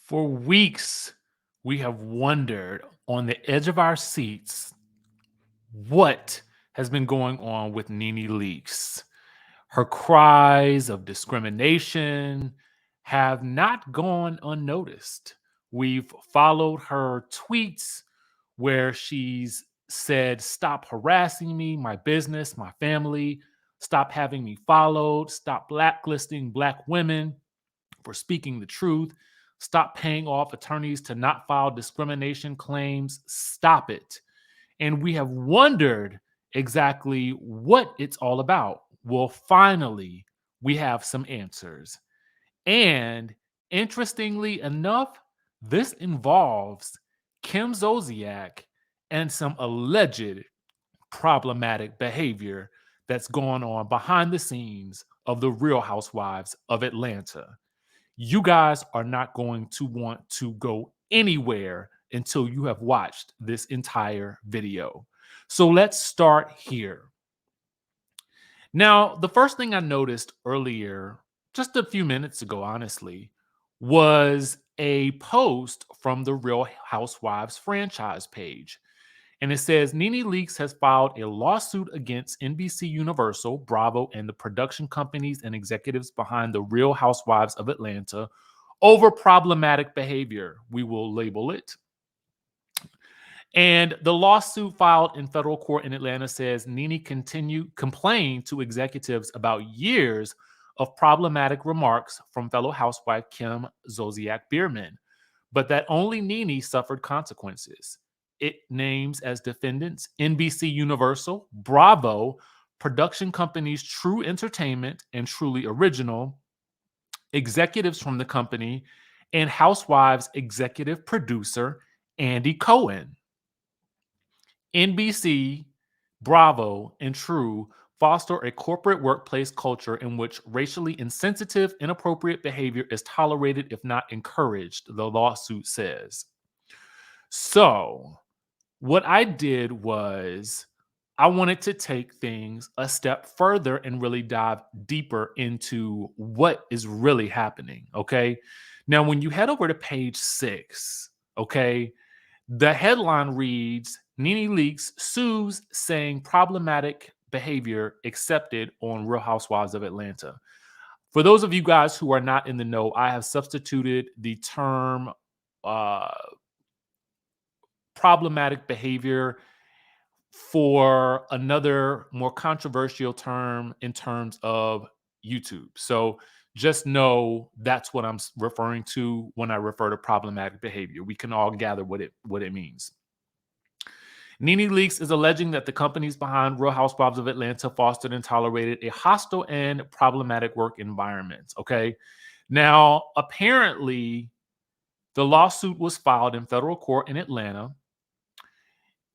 For weeks, we have wondered on the edge of our seats what has been going on with NeNe Leakes. Her cries of discrimination have not gone unnoticed. We've followed her tweets where she's said, "Stop harassing me, my business, my family, stop having me followed, stop blacklisting Black women for speaking the truth. Stop paying off attorneys to not file discrimination claims. Stop it." And we have wondered exactly what it's all about. Well, finally, we have some answers. And interestingly enough, this involves Kim Zolciak and some alleged problematic behavior that's going on behind the scenes of the Real Housewives of Atlanta. You guys are not going to want to go anywhere until you have watched this entire video. So let's start here. Now, the first thing I noticed earlier, just a few minutes ago, honestly, was a post from the Real Housewives franchise page. And it says NeNe Leakes has filed a lawsuit against NBC Universal, Bravo, and the production companies and executives behind the Real Housewives of Atlanta over problematic behavior. We will label it. And the lawsuit filed in federal court in Atlanta says NeNe complained to executives about years of problematic remarks from fellow housewife Kim Zolciak Biermann, but that only NeNe suffered consequences. It names as defendants NBC Universal, Bravo, production companies True Entertainment and Truly Original, executives from the company, and Housewives executive producer Andy Cohen. NBC, Bravo, and True foster a corporate workplace culture in which racially insensitive, inappropriate behavior is tolerated, if not encouraged, the lawsuit says. So, what I did was I wanted to take things a step further and really dive deeper into what is really happening. Okay. Now, when you head over to page 6, okay, the headline reads NeNe Leakes sues saying problematic behavior accepted on Real Housewives of Atlanta. For those of you guys who are not in the know, I have substituted the term uh, problematic behavior for another more controversial term in terms of YouTube. So just know that's what I'm referring to when I refer to problematic behavior. We can all gather what it means. NeNe Leakes is alleging that the companies behind Real Housewives of Atlanta fostered and tolerated a hostile and problematic work environment. Okay. Now, apparently, the lawsuit was filed in federal court in Atlanta,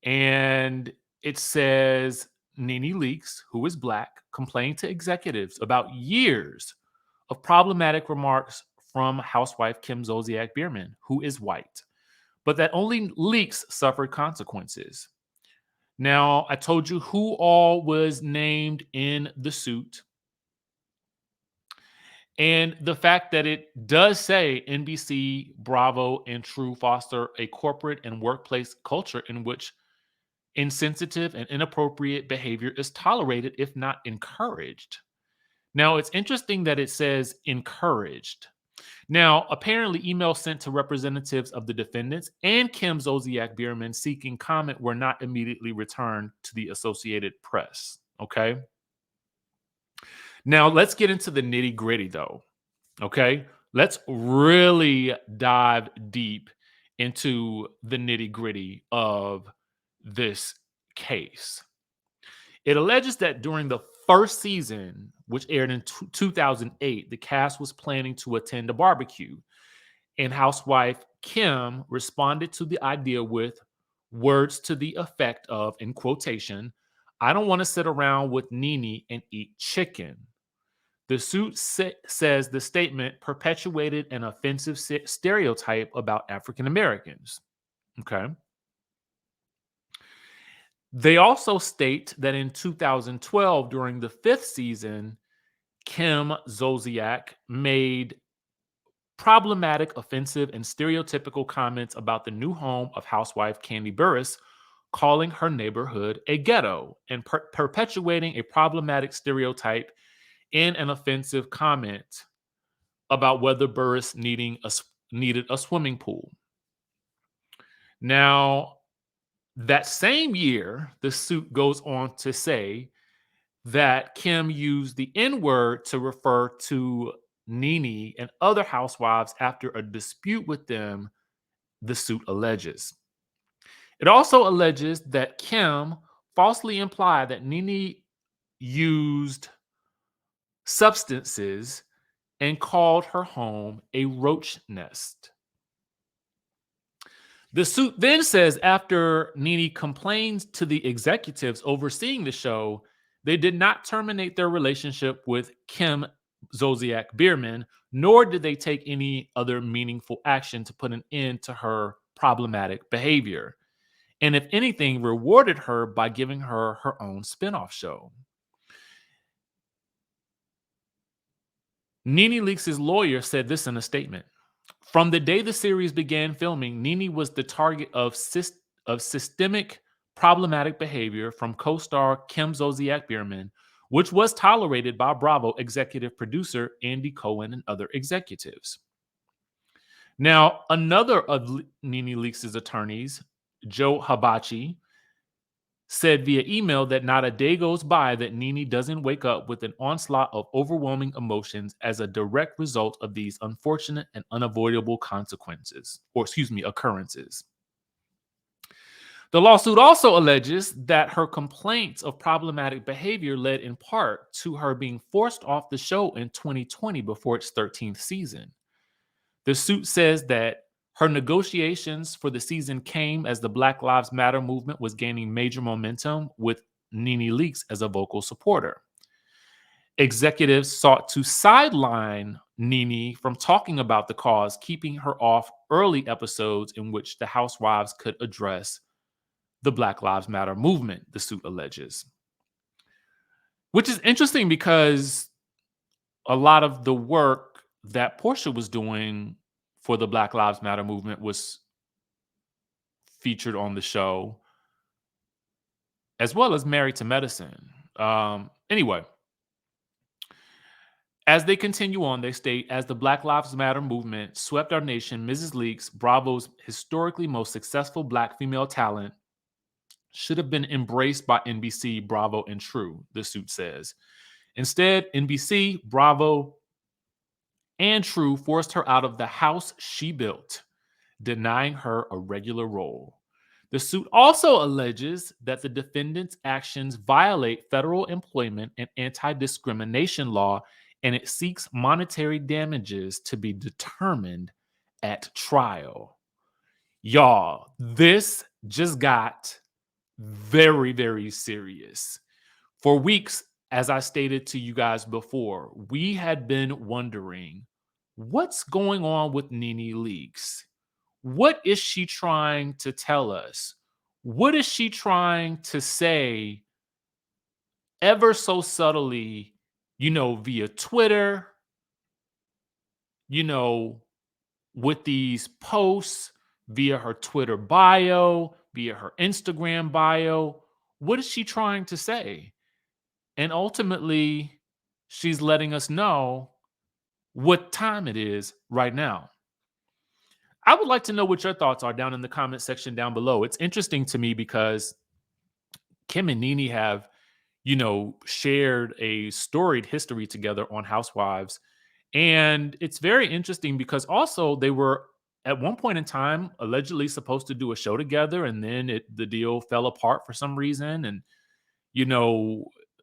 and it says NeNe Leakes, who is Black, complained to executives about years of problematic remarks from housewife Kim Zolciak Biermann, who is white, but that only Leakes suffered consequences. Now, I told you who all was named in the suit. And the fact that it does say NBC, Bravo, and True foster a corporate and workplace culture in which insensitive and inappropriate behavior is tolerated, if not encouraged. Now, it's interesting that it says encouraged. Now, apparently, emails sent to representatives of the defendants and Kim Zolciak Biermann seeking comment were not immediately returned to the Associated Press. Okay. Now, let's get into the nitty gritty, though. Okay. Let's really dive deep into the nitty gritty of this case. It alleges that during the first season, which aired in 2008, the cast was planning to attend a barbecue, and housewife Kim responded to the idea with words to the effect of, in quotation, "I don't want to sit around with NeNe and eat chicken." The suit says the statement perpetuated an offensive stereotype about African Americans. Okay. They also state that in 2012, during the 5th season, Kim Zolciak made problematic, offensive, and stereotypical comments about the new home of housewife Candy Burris, calling her neighborhood a ghetto and perpetuating a problematic stereotype in an offensive comment about whether Burris needed a swimming pool. Now, that same year, the suit goes on to say that Kim used the N word to refer to NeNe and other housewives after a dispute with them, the suit alleges. It also alleges that Kim falsely implied that NeNe used substances and called her home a roach nest. The suit then says after NeNe complains to the executives overseeing the show, they did not terminate their relationship with Kim Zolciak Bierman, nor did they take any other meaningful action to put an end to her problematic behavior. And if anything, rewarded her by giving her her own spinoff show. NeNe Leakes' lawyer said this in a statement. From the day the series began filming, NeNe was the target of systemic problematic behavior from co-star Kim Zolciak Bierman, which was tolerated by Bravo executive producer Andy Cohen and other executives. Now, another of NeNe Leakes' attorneys, Joe Hibachi, said via email that not a day goes by that NeNe doesn't wake up with an onslaught of overwhelming emotions as a direct result of these unfortunate and unavoidable occurrences. The lawsuit also alleges that her complaints of problematic behavior led in part to her being forced off the show in 2020 before its 13th season. The suit says that her negotiations for the season came as the Black Lives Matter movement was gaining major momentum, with NeNe Leakes as a vocal supporter. Executives sought to sideline NeNe from talking about the cause, keeping her off early episodes in which the housewives could address the Black Lives Matter movement, the suit alleges. Which is interesting because a lot of the work that Portia was doing for the Black Lives Matter movement was featured on the show, as well as Married to Medicine. Anyway, as they continue on, they state, as the Black Lives Matter movement swept our nation, Mrs. Leakes, Bravo's historically most successful Black female talent, should have been embraced by NBC, Bravo, and True, the suit says. Instead, NBC, Bravo, and True forced her out of the house she built, denying her a regular role. The suit also alleges that the defendant's actions violate federal employment and anti-discrimination law, and it seeks monetary damages to be determined at trial. Y'all, this just got very, very serious. For weeks, as I stated to you guys before, we had been wondering what's going on with NeNe Leakes. What is she trying to tell us? What is she trying to say ever so subtly, via Twitter, with these posts, via her Twitter bio, via her Instagram bio? What is she trying to say? And ultimately, she's letting us know what time it is right now. I would like to know what your thoughts are down in the comment section down below. It's interesting to me because Kim and NeNe have, shared a storied history together on Housewives. And it's very interesting because also they were at one point in time allegedly supposed to do a show together, and then the deal fell apart for some reason. And,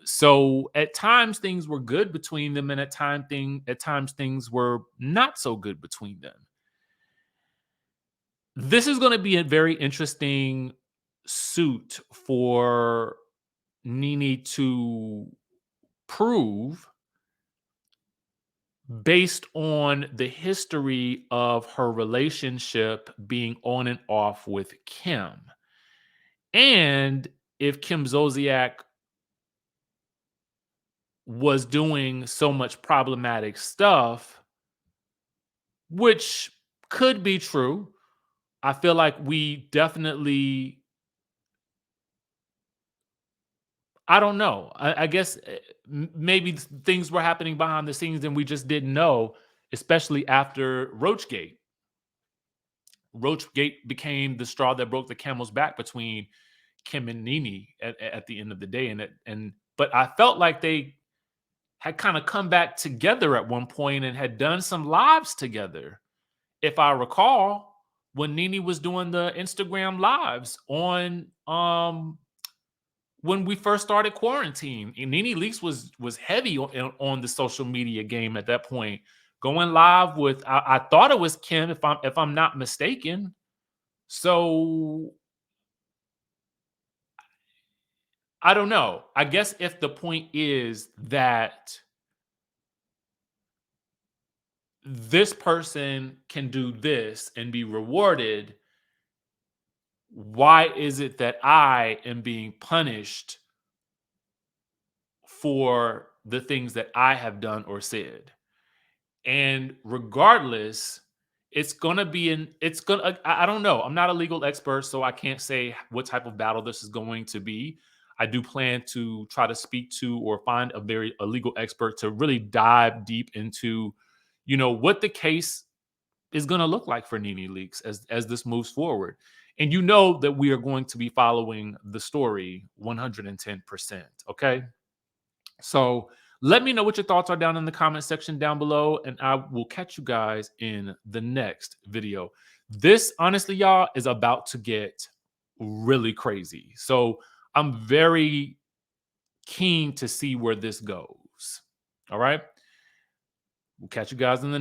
so at times things were good between them, and at times things were not so good between them. This is going to be a very interesting suit for NeNe to prove based on the history of her relationship being on and off with Kim. And if Kim Zolciak was doing so much problematic stuff, which could be true. I feel like we definitely, I don't know. I guess maybe things were happening behind the scenes and we just didn't know, especially after Roachgate. Roachgate became the straw that broke the camel's back between Kim and NeNe at the end of the day. But I felt like they had kind of come back together at one point and had done some lives together. If I recall, when NeNe was doing the Instagram lives on when we first started quarantine, and NeNe Leakes was heavy on the social media game at that point, going live with I thought it was Kim if I'm not mistaken. So I don't know. I guess if the point is that this person can do this and be rewarded, why is it that I am being punished for the things that I have done or said? And regardless, I don't know. I'm not a legal expert, so I can't say what type of battle this is going to be. I do plan to try to speak to or find a legal expert to really dive deep into, what the case is going to look like for NeNe Leakes as this moves forward. And you know that we are going to be following the story 110%. Okay. So let me know what your thoughts are down in the comment section down below, and I will catch you guys in the next video. This, honestly, y'all, is about to get really crazy. So I'm very keen to see where this goes. All right. We'll catch you guys in the